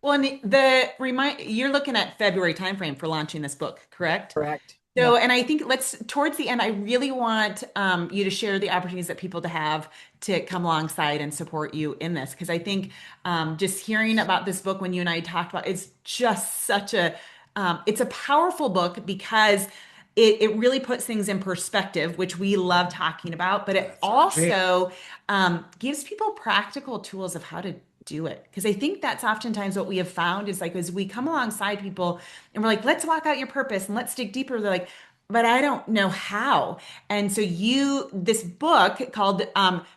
Well, and you're looking at February timeframe for launching this book, correct? Correct. So, Yep. and I think let's towards the end, I really want you to share the opportunities that people to have to come alongside and support you in this, because I think just hearing about this book when you and I talked about it's just such a it's a powerful book because it really puts things in perspective, which we love talking about, but it That's right. also gives people practical tools of how to do it. Because I think that's oftentimes what we have found is like as we come alongside people and we're like, let's walk out your purpose and let's dig deeper. They're like, but I don't know how. And so this book called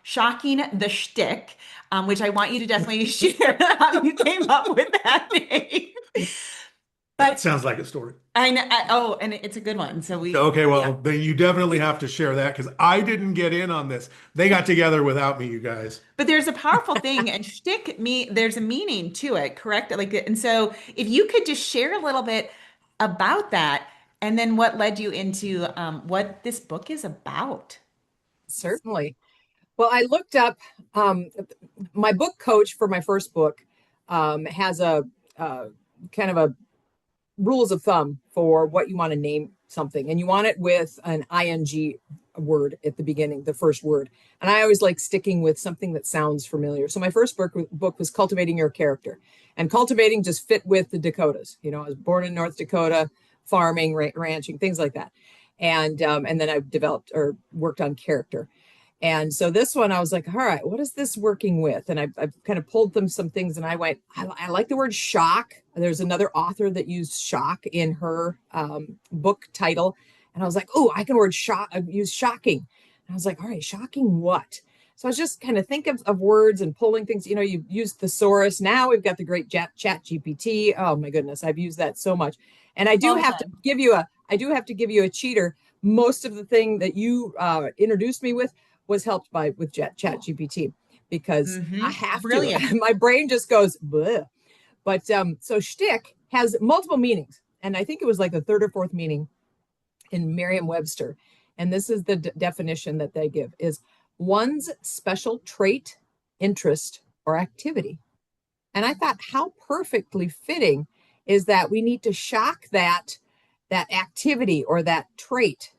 Shocking the Shtick, which I want you to definitely share how you came up with that name. That But sounds like a story. oh, and it's a good one. So Okay, yeah. well, then you definitely have to share that because I didn't get in on this. They got together without me, you guys. But there's a powerful thing, and there's a meaning to it, correct? Like, and so if you could just share a little bit about that, and then what led you into what this book is about. Certainly. Well, I looked up um, my book coach for my first book has a kind of a rules of thumb for what you want to name something, and you want it with an ing word at the beginning, the first word. And I always like sticking with something that sounds familiar. So my first book was Cultivating Your Character, and cultivating just fit with the Dakotas. You know, I was born in North Dakota, farming, ranching, things like that, and then I developed or worked on character. And so this one, I was like, all right, what is this working with? And I've kind of pulled them some things, and I went, I like the word shock. There's another author that used shock in her book title, and I was like, oh, I can use shocking. And I was like, all right, shocking what? So I was just kind of think of words and pulling things. You know, you use thesaurus. Now we've got the great chat GPT. Oh my goodness, I've used that so much. And All the time. I do have to give you a cheater. Most of the thing that you introduced me with helped by with chat GPT because I have to. Brilliant. My brain just goes, bleh. But so shtick has multiple meanings. And I think it was like the third or fourth meaning in Merriam-Webster. And this is the definition that they give is one's special trait, interest, or activity. And I thought how perfectly fitting is that we need to shock that activity or that trait,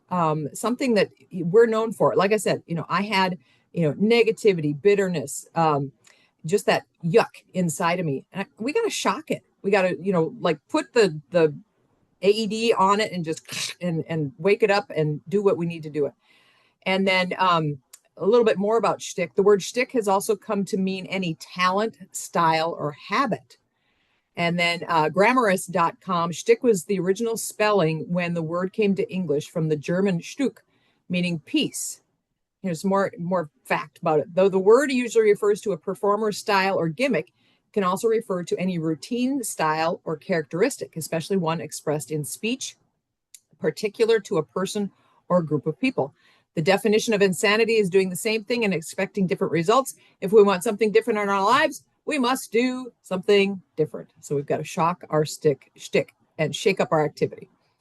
something that we're known for. Like I said, you know, I had, you know, negativity, bitterness, just that yuck inside of me. And we got to shock it. We got to, you know, like put the AED on it and just and wake it up and do what we need to do it. And then a little bit more about shtick. The word shtick has also come to mean any talent, style, or habit. And then grammarist.com, shtick was the original spelling when the word came to English from the German Stück, meaning piece. Here's more fact about it. Though the word usually refers to a performer's style or gimmick, it can also refer to any routine, style, or characteristic, especially one expressed in speech, particular to a person or a group of people. The definition of insanity is doing the same thing and expecting different results. If we want something different in our lives, we must do something different. So we've got to shock our shtick and shake up our activity.